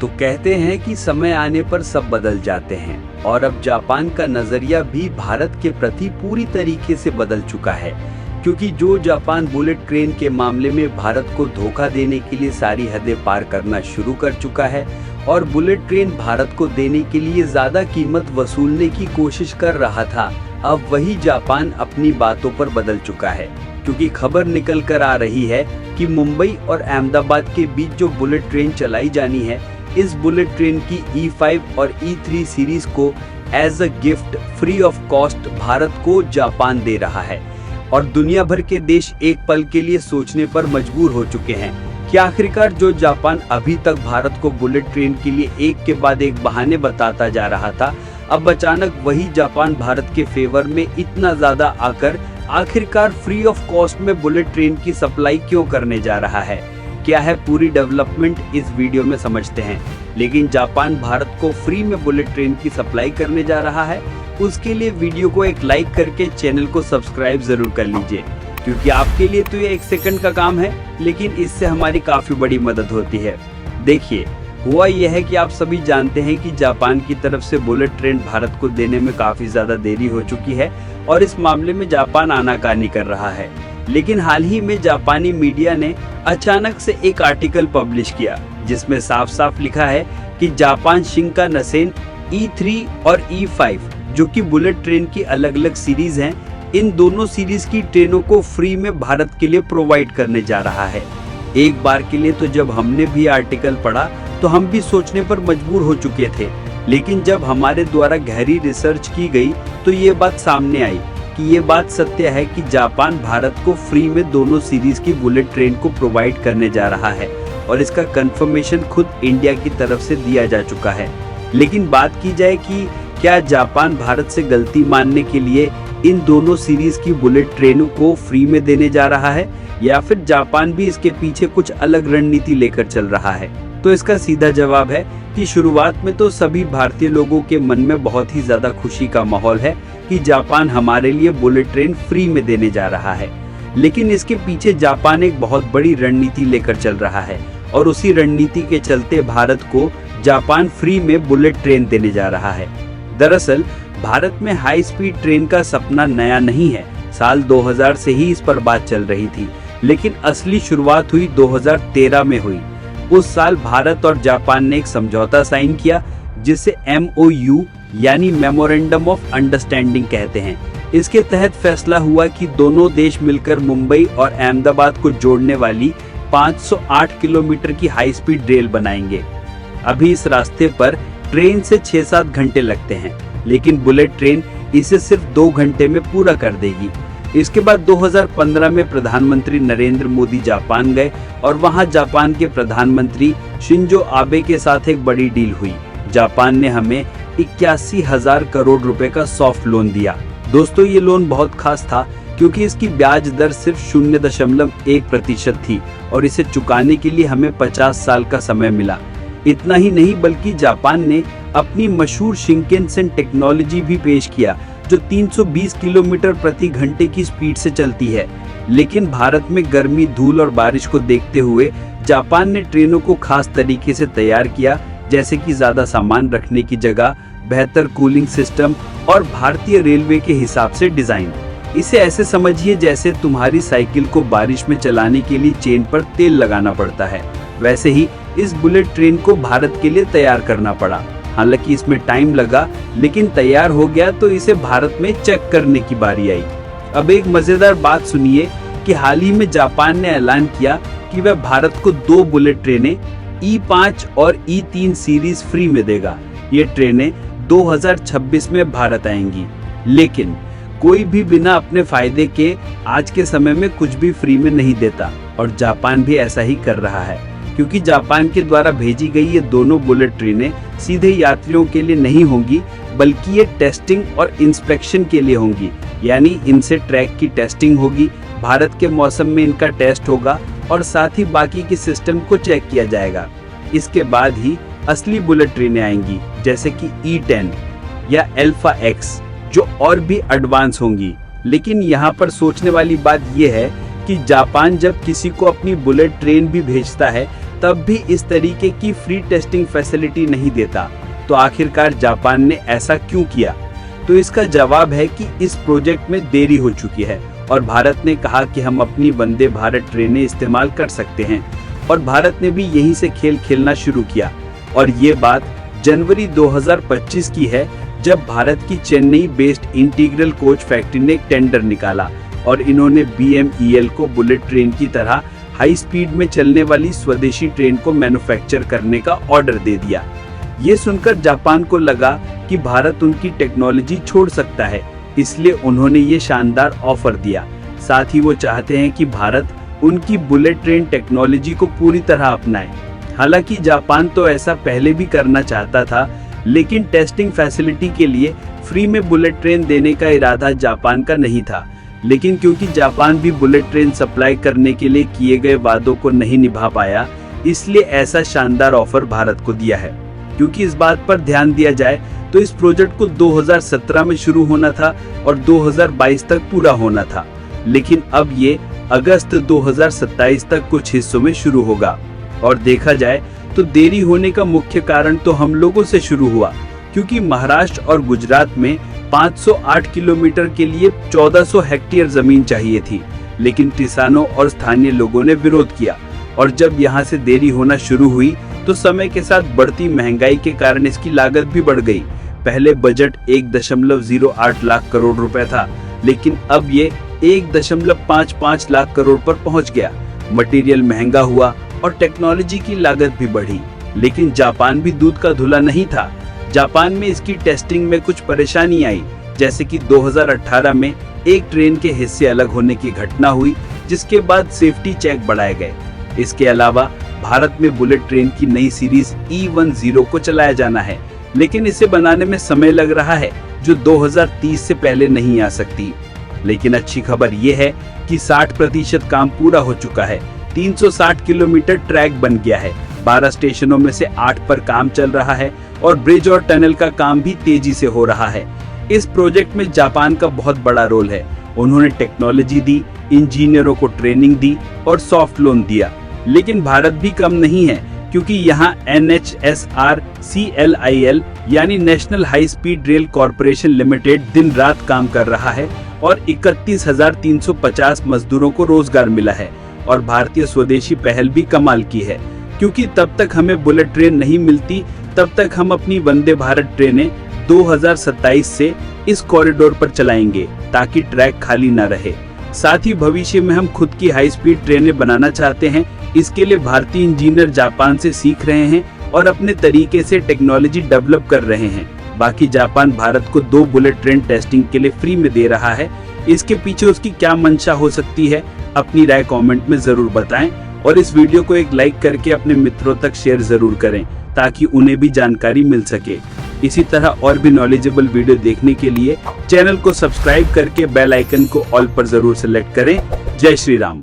तो कहते हैं कि समय आने पर सब बदल जाते हैं और अब जापान का नजरिया भी भारत के प्रति पूरी तरीके से बदल चुका है, क्योंकि जो जापान बुलेट ट्रेन के मामले में भारत को धोखा देने के लिए सारी हदें पार करना शुरू कर चुका है और बुलेट ट्रेन भारत को देने के लिए ज्यादा कीमत वसूलने की कोशिश कर रहा था, अब वही जापान अपनी बातों पर बदल चुका है, क्योंकि खबर निकल कर आ रही है कि मुंबई और अहमदाबाद के बीच जो बुलेट ट्रेन चलाई जानी है, इस बुलेट ट्रेन की E5 और E3 सीरीज को as a gift free of cost Bharat को जापान दे रहा है। और दुनिया भर के देश एक पल के लिए सोचने पर मजबूर हो चुके हैं कि आखिरकार जो जापान अभी तक भारत को बुलेट ट्रेन के लिए एक के बाद एक बहाने बताता जा रहा था, अब अचानक वही जापान भारत के फेवर में इतना ज्यादा आकर आखिरकार फ्री ऑफ कॉस्ट में बुलेट ट्रेन की सप्लाई क्यों करने जा रहा है। क्या है पूरी डेवलपमेंट इस वीडियो में समझते हैं। लेकिन जापान भारत को फ्री में बुलेट ट्रेन की सप्लाई करने जा रहा है, उसके लिए वीडियो को एक लाइक करके चैनल को सब्सक्राइब जरूर कर लीजिए, क्योंकि आपके लिए तो ये 1 सेकंड का काम है, लेकिन इससे हमारी काफी बड़ी मदद होती है। देखिए, हुआ यह है कि आप सभी जानते हैं कि जापान की तरफ से बुलेट ट्रेन भारत को देने में काफी ज्यादा देरी हो चुकी है और इस मामले में जापान आनाकानी कर रहा है। लेकिन हाल ही में जापानी मीडिया ने अचानक से एक आर्टिकल पब्लिश किया जिसमें साफ साफ लिखा है कि जापान शिंकानसेन E3 और E5 जो कि बुलेट ट्रेन की अलग अलग सीरीज हैं, इन दोनों सीरीज की ट्रेनों को फ्री में भारत के लिए प्रोवाइड करने जा रहा है। एक बार के लिए तो जब हमने भी आर्टिकल पढ़ा तो हम भी सोचने पर मजबूर हो चुके थे, लेकिन जब हमारे द्वारा गहरी रिसर्च की गई तो ये बात सामने आई कि ये बात सत्य है कि जापान भारत को फ्री में दोनों सीरीज की बुलेट ट्रेन को प्रोवाइड करने जा रहा है और इसका कंफर्मेशन खुद इंडिया की तरफ से दिया जा चुका है। लेकिन बात की जाए कि क्या जापान भारत से गलती मानने के लिए इन दोनों सीरीज की बुलेट ट्रेनों को फ्री में देने जा रहा है, या फिर जापान भी इसके पीछे कुछ अलग रणनीति लेकर चल रहा है। तो इसका सीधा जवाब है कि शुरुआत में तो सभी भारतीय लोगों के मन में बहुत ही ज्यादा खुशी का माहौल है कि जापान हमारे लिए बुलेट ट्रेन फ्री में देने जा रहा है। लेकिन इसके पीछे जापान एक बहुत बड़ी रणनीति लेकर चल रहा है और उसी रणनीति के चलते भारत को जापान फ्री में बुलेट ट्रेन देने जा रहा है। दरअसल भारत में हाई स्पीड ट्रेन का सपना नया नहीं है, साल 2000 से ही इस पर बात चल रही थी, लेकिन असली शुरुआत हुई 2013 में हुई। उस साल भारत और जापान ने एक समझौता साइन किया जिसे MOU यानी मेमोरेंडम ऑफ अंडरस्टैंडिंग कहते हैं। इसके तहत फैसला हुआ कि दोनों देश मिलकर मुंबई और अहमदाबाद को जोड़ने वाली 508 किलोमीटर की हाई स्पीड रेल बनाएंगे। अभी इस रास्ते पर ट्रेन से 6-7 घंटे लगते हैं, लेकिन बुलेट ट्रेन इसे सिर्फ 2 घंटे में पूरा कर देगी। इसके बाद 2015 में प्रधानमंत्री नरेंद्र मोदी जापान गए और वहां जापान के प्रधानमंत्री शिंजो आबे के साथ एक बड़ी डील हुई। जापान ने हमें 81,000 करोड़ रुपए का सॉफ्ट लोन दिया। दोस्तों, ये लोन बहुत खास था क्योंकि इसकी ब्याज दर सिर्फ 0.1% थी और इसे चुकाने के लिए हमें 50 साल का समय मिला। इतना ही नहीं, बल्कि जापान ने अपनी मशहूर शिंकेनसेन टेक्नोलॉजी भी पेश किया जो 320 किलोमीटर प्रति घंटे की स्पीड से चलती है। लेकिन भारत में गर्मी, धूल और बारिश को देखते हुए जापान ने ट्रेनों को खास तरीके से तैयार किया, जैसे कि ज्यादा सामान रखने की जगह, बेहतर कूलिंग सिस्टम और भारतीय रेलवे के हिसाब से डिजाइन। इसे ऐसे समझिए जैसे तुम्हारी साइकिल को बारिश में चलाने के लिए चेन पर तेल लगाना पड़ता है, वैसे ही इस बुलेट ट्रेन को भारत के लिए तैयार करना पड़ा। हालांकि इसमें टाइम लगा, लेकिन तैयार हो गया तो इसे भारत में चेक करने की बारी आई। अब एक मजेदार बात सुनिए कि हाल ही में जापान ने ऐलान किया कि वह भारत को 2 बुलेट ट्रेनें E5 और E3 सीरीज फ्री में देगा। ये ट्रेनें 2026 में भारत आएंगी। लेकिन कोई भी बिना अपने फायदे के आज के समय में कुछ भी फ्री में नहीं देता और जापान भी ऐसा ही कर रहा है, क्योंकि जापान के द्वारा भेजी गई ये दोनों बुलेट ट्रेनें सीधे यात्रियों के लिए नहीं होंगी, बल्कि ये टेस्टिंग और इंस्पेक्शन के लिए होंगी। यानी इनसे ट्रैक की टेस्टिंग होगी, भारत के मौसम में इनका टेस्ट होगा और साथ ही बाकी के सिस्टम को चेक किया जाएगा। इसके बाद ही असली बुलेट ट्रेनें आएंगी, जैसे कि E10 या अल्फा X, जो और भी एडवांस होंगी। लेकिन यहाँ पर सोचने वाली बात यह है कि जापान जब किसी को अपनी बुलेट ट्रेन भी भेजता है तब भी इस तरीके की फ्री टेस्टिंग फैसिलिटी नहीं देता। तो आखिरकार जापान ने ऐसा क्यों किया? तो इसका जवाब है कि इस प्रोजेक्ट में देरी हो चुकी है और भारत ने कहा कि हम अपनी वंदे भारत ट्रेनें इस्तेमाल कर सकते हैं और भारत ने भी यहीं से खेल खेलना शुरू किया। और ये बात जनवरी 2025 की है, जब भारत की Chennai based integral coach factory ने एक टेंडर निकाला और इन्होंने BMEL को बुलेट ट्रेन की तरह हाई स्पीड में चलने वाली स्वदेशी ट्रेन को मैन्युफैक्चर करने का ऑर्डर दे दिया। ये सुनकर जापान को लगा कि भारत उनकी टेक्नोलॉजी छोड़ सकता है, इसलिए उन्होंने ये शानदार ऑफर दिया। साथ ही वो चाहते हैं कि भारत उनकी बुलेट ट्रेन टेक्नोलॉजी को पूरी तरह अपनाए। हालांकि जापान तो ऐसा पहले भी करना चाहता था, लेकिन टेस्टिंग फैसिलिटी के लिए फ्री में बुलेट ट्रेन देने का इरादा जापान का नहीं था। लेकिन क्योंकि जापान भी बुलेट ट्रेन सप्लाई करने के लिए किए गए वादों को नहीं निभा पाया, इसलिए ऐसा शानदार ऑफर भारत को दिया है। क्योंकि इस बात पर ध्यान दिया जाए तो इस प्रोजेक्ट को 2017 में शुरू होना था और 2022 तक पूरा होना था, लेकिन अब ये अगस्त 2027 तक कुछ हिस्सों में शुरू होगा। और देखा जाए तो देरी होने का मुख्य कारण तो हम लोगों से शुरू हुआ, क्योंकि महाराष्ट्र और गुजरात में 508 किलोमीटर के लिए 1400 हेक्टेयर जमीन चाहिए थी, लेकिन किसानों और स्थानीय लोगों ने विरोध किया। और जब यहाँ से देरी होना शुरू हुई तो समय के साथ बढ़ती महंगाई के कारण इसकी लागत भी बढ़ गई। पहले बजट 1.08 लाख करोड़ रुपए था, लेकिन अब ये 1.55 लाख करोड़ पर पहुंच गया। मटेरियल महंगा हुआ और टेक्नोलॉजी की लागत भी बढ़ी। लेकिन जापान भी दूध का धुला नहीं था। जापान में इसकी टेस्टिंग में कुछ परेशानी आई, जैसे कि 2018 में एक ट्रेन के हिस्से अलग होने की घटना हुई, जिसके बाद सेफ्टी चेक बढ़ाए गए। इसके अलावा भारत में बुलेट ट्रेन की नई सीरीज E10 को चलाया जाना है, लेकिन इसे बनाने में समय लग रहा है, जो 2030 से पहले नहीं आ सकती। लेकिन अच्छी खबर ये है कि 60% काम पूरा हो चुका है। 360 किलोमीटर ट्रैक बन गया है। 12 स्टेशनों में से 8 पर काम चल रहा है और ब्रिज और टनल का काम भी तेजी से हो रहा है। इस प्रोजेक्ट में जापान का बहुत बड़ा रोल है। उन्होंने टेक्नोलॉजी दी, इंजीनियरों को ट्रेनिंग दी और सॉफ्ट लोन दिया। लेकिन भारत भी कम नहीं है, क्योंकि यहाँ NHSRCLIL यानी national high speed rail corporation limited दिन रात काम कर रहा है और 31,350 मजदूरों को रोजगार मिला है। और भारतीय स्वदेशी पहल भी कमाल की है, क्योंकि तब तक हमें बुलेट ट्रेन नहीं मिलती, तब तक हम अपनी वंदे भारत ट्रेनें 2027 से इस कॉरिडोर पर चलाएंगे, ताकि ट्रैक खाली न रहे। साथ ही भविष्य में हम खुद की हाई स्पीड ट्रेनें बनाना चाहते हैं। इसके लिए भारतीय इंजीनियर जापान से सीख रहे हैं और अपने तरीके से टेक्नोलॉजी डेवलप कर रहे हैं। बाकी जापान भारत को 2 बुलेट ट्रेन टेस्टिंग के लिए फ्री में दे रहा है। इसके पीछे उसकी क्या मंशा हो सकती है, अपनी राय कमेंट में जरूर बताएं और इस वीडियो को एक लाइक करके अपने मित्रों तक शेयर जरूर करें, ताकि उन्हें भी जानकारी मिल सके। इसी तरह और भी नॉलेजेबल वीडियो देखने के लिए चैनल को सब्सक्राइब करके बेल आइकन को ऑल पर जरूर सेलेक्ट करें। जय श्री राम।